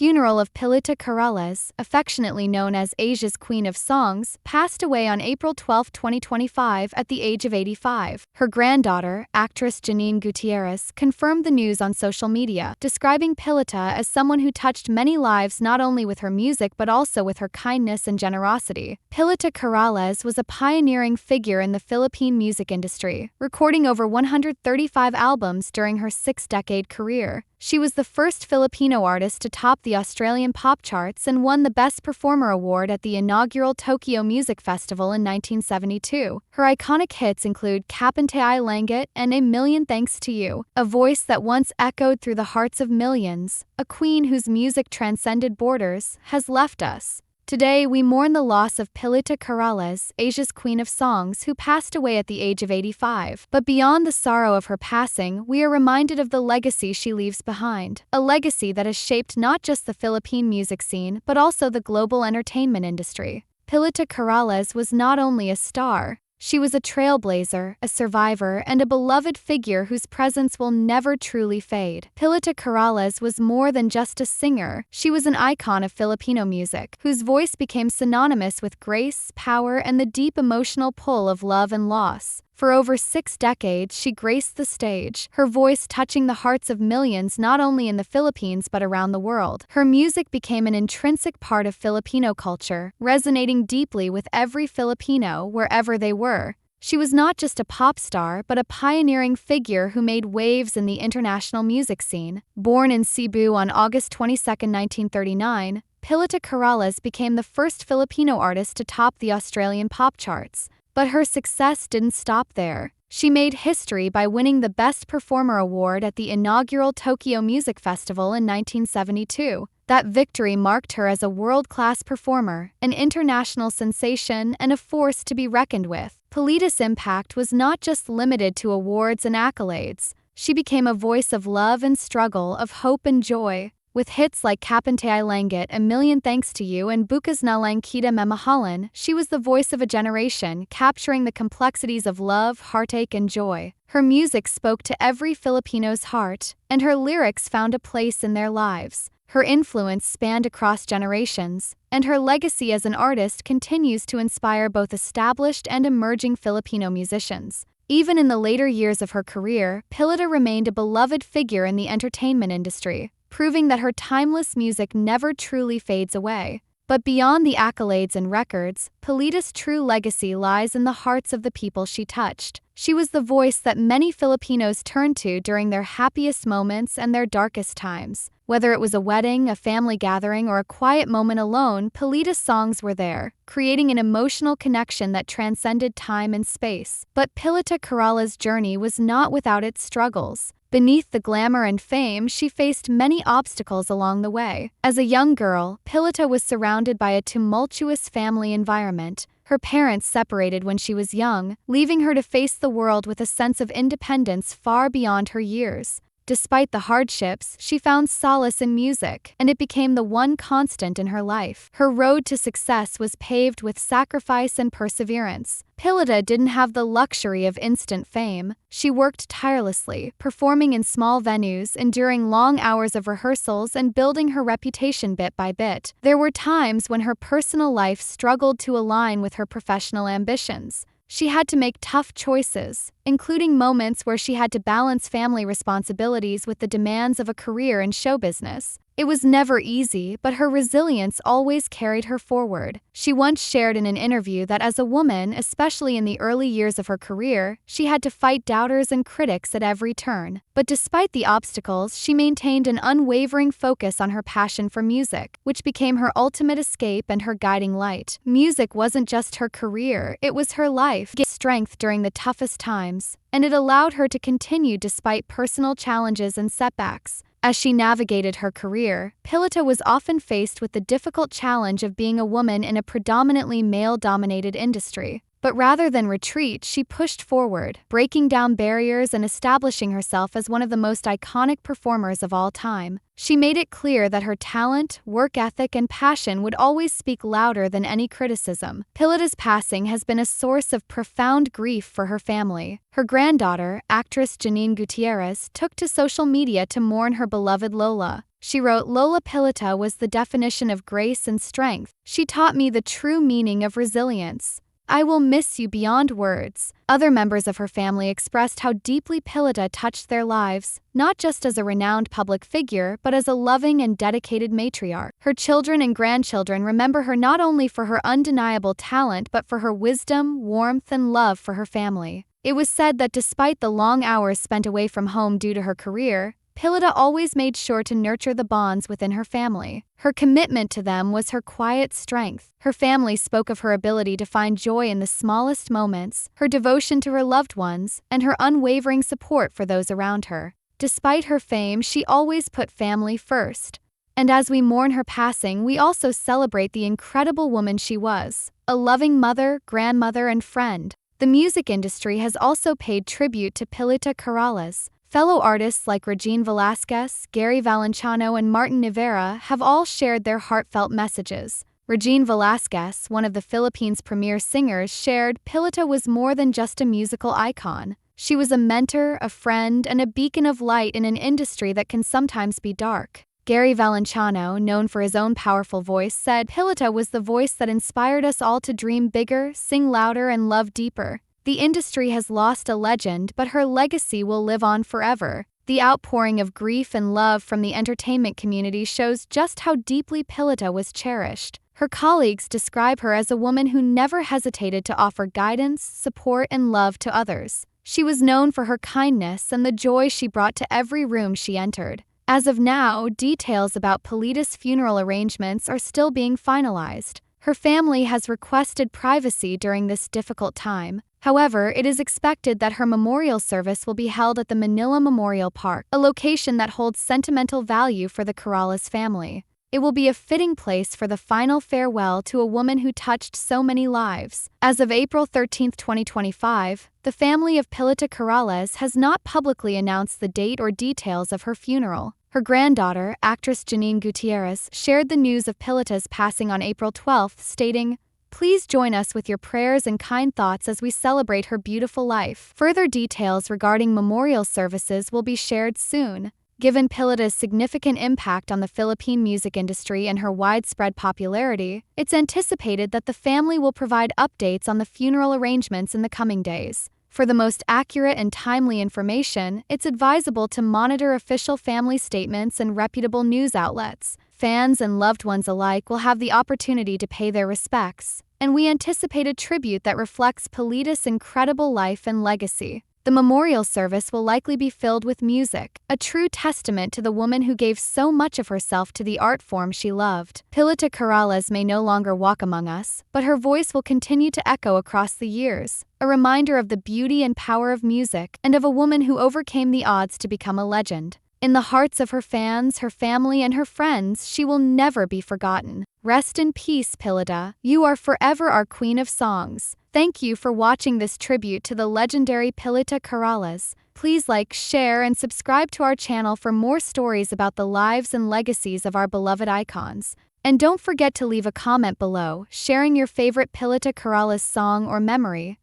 funeral of Pilita Corrales, affectionately known as Asia's Queen of Songs, passed away on April 12, 2025 at the age of 85. Her granddaughter, actress Janine Gutierrez, confirmed the news on social media, describing Pilita as someone who touched many lives not only with her music but also with her kindness and generosity. Pilita Corrales was a pioneering figure in the Philippine music industry, recording over 135 albums during her six-decade career. She was the first Filipino artist to top the Australian pop charts and won the Best Performer award at the inaugural Tokyo Music Festival in 1972. Her iconic hits include Kapante Ay Langit and A Million Thanks to You, a voice that once echoed through the hearts of millions. A queen whose music transcended borders has left us. Today, we mourn the loss of Pilita Corrales, Asia's Queen of Songs, who passed away at the age of 85. But beyond the sorrow of her passing, we are reminded of the legacy she leaves behind. A legacy that has shaped not just the Philippine music scene, but also the global entertainment industry. Pilita Corrales was not only a star, she was a trailblazer, a survivor, and a beloved figure whose presence will never truly fade. Pilita Corrales was more than just a singer. She was an icon of Filipino music, whose voice became synonymous with grace, power, and the deep emotional pull of love and loss. For over 6 decades, she graced the stage, her voice touching the hearts of millions not only in the Philippines but around the world. Her music became an intrinsic part of Filipino culture, resonating deeply with every Filipino wherever they were. She was not just a pop star but a pioneering figure who made waves in the international music scene. Born in Cebu on August 22, 1939, Pilita Corrales became the first Filipino artist to top the Australian pop charts. But her success didn't stop there. She made history by winning the Best Performer award at the inaugural Tokyo Music Festival in 1972. That victory marked her as a world-class performer, an international sensation, and a force to be reckoned with. Pilita's impact was not just limited to awards and accolades. She became a voice of love and struggle, of hope and joy. With hits like Kapante Ay Langit, A Million Thanks to You, and Bukas na Lang Kita Mamahalan, she was the voice of a generation, capturing the complexities of love, heartache, and joy. Her music spoke to every Filipino's heart, and her lyrics found a place in their lives. Her influence spanned across generations, and her legacy as an artist continues to inspire both established and emerging Filipino musicians. Even in the later years of her career, Pilita remained a beloved figure in the entertainment industry, proving that her timeless music never truly fades away. But beyond the accolades and records, Pilita's true legacy lies in the hearts of the people she touched. She was the voice that many Filipinos turned to during their happiest moments and their darkest times. Whether it was a wedding, a family gathering, or a quiet moment alone, Pilita's songs were there, creating an emotional connection that transcended time and space. But Pilita Corrales' journey was not without its struggles. Beneath the glamour and fame, she faced many obstacles along the way. As a young girl, Pilita was surrounded by a tumultuous family environment. Her parents separated when she was young, leaving her to face the world with a sense of independence far beyond her years. Despite the hardships, she found solace in music, and it became the one constant in her life. Her road to success was paved with sacrifice and perseverance. Pilita didn't have the luxury of instant fame. She worked tirelessly, performing in small venues, enduring long hours of rehearsals, and building her reputation bit by bit. There were times when her personal life struggled to align with her professional ambitions. She had to make tough choices, including moments where she had to balance family responsibilities with the demands of a career in show business. It was never easy, but her resilience always carried her forward. She once shared in an interview that as a woman, especially in the early years of her career, she had to fight doubters and critics at every turn. But despite the obstacles, she maintained an unwavering focus on her passion for music, which became her ultimate escape and her guiding light. Music wasn't just her career, it was her life, gave strength during the toughest times, and it allowed her to continue despite personal challenges and setbacks. As she navigated her career, Pilita was often faced with the difficult challenge of being a woman in a predominantly male-dominated industry. But rather than retreat, she pushed forward, breaking down barriers and establishing herself as one of the most iconic performers of all time. She made it clear that her talent, work ethic, and passion would always speak louder than any criticism. Pilita's passing has been a source of profound grief for her family. Her granddaughter, actress Janine Gutierrez, took to social media to mourn her beloved Lola. She wrote, "Lola Pilita was the definition of grace and strength. She taught me the true meaning of resilience. I will miss you beyond words." Other members of her family expressed how deeply Pilita touched their lives, not just as a renowned public figure but as a loving and dedicated matriarch. Her children and grandchildren remember her not only for her undeniable talent but for her wisdom, warmth, and love for her family. It was said that despite the long hours spent away from home due to her career, Pilita always made sure to nurture the bonds within her family. Her commitment to them was her quiet strength. Her family spoke of her ability to find joy in the smallest moments, her devotion to her loved ones, and her unwavering support for those around her. Despite her fame, she always put family first. And as we mourn her passing, we also celebrate the incredible woman she was, a loving mother, grandmother, and friend. The music industry has also paid tribute to Pilita Corrales. Fellow artists like Regine Velasquez, Gary Valenciano, and Martin Rivera have all shared their heartfelt messages. Regine Velasquez, one of the Philippines' premier singers, shared, "Pilita was more than just a musical icon. She was a mentor, a friend, and a beacon of light in an industry that can sometimes be dark." Gary Valenciano, known for his own powerful voice, said, "Pilita was the voice that inspired us all to dream bigger, sing louder, and love deeper." The industry has lost a legend, but her legacy will live on forever. The outpouring of grief and love from the entertainment community shows just how deeply Pilita was cherished. Her colleagues describe her as a woman who never hesitated to offer guidance, support, and love to others. She was known for her kindness and the joy she brought to every room she entered. As of now, details about Pilita's funeral arrangements are still being finalized. Her family has requested privacy during this difficult time. However, it is expected that her memorial service will be held at the Manila Memorial Park, a location that holds sentimental value for the Corrales family. It will be a fitting place for the final farewell to a woman who touched so many lives. As of April 13, 2025, the family of Pilita Corrales has not publicly announced the date or details of her funeral. Her granddaughter, actress Janine Gutierrez, shared the news of Pilita's passing on April 12, stating, "Please join us with your prayers and kind thoughts as we celebrate her beautiful life." Further details regarding memorial services will be shared soon. Given Pilita's significant impact on the Philippine music industry and her widespread popularity, it's anticipated that the family will provide updates on the funeral arrangements in the coming days. For the most accurate and timely information, it's advisable to monitor official family statements and reputable news outlets. Fans and loved ones alike will have the opportunity to pay their respects, and we anticipate a tribute that reflects Pilita's incredible life and legacy. The memorial service will likely be filled with music, a true testament to the woman who gave so much of herself to the art form she loved. Pilita Corrales may no longer walk among us, but her voice will continue to echo across the years, a reminder of the beauty and power of music and of a woman who overcame the odds to become a legend. In the hearts of her fans, her family, and her friends, she will never be forgotten. Rest in peace, Pilita. You are forever our queen of songs. Thank you for watching this tribute to the legendary Pilita Corrales. Please like, share, and subscribe to our channel for more stories about the lives and legacies of our beloved icons. And don't forget to leave a comment below, sharing your favorite Pilita Corrales song or memory.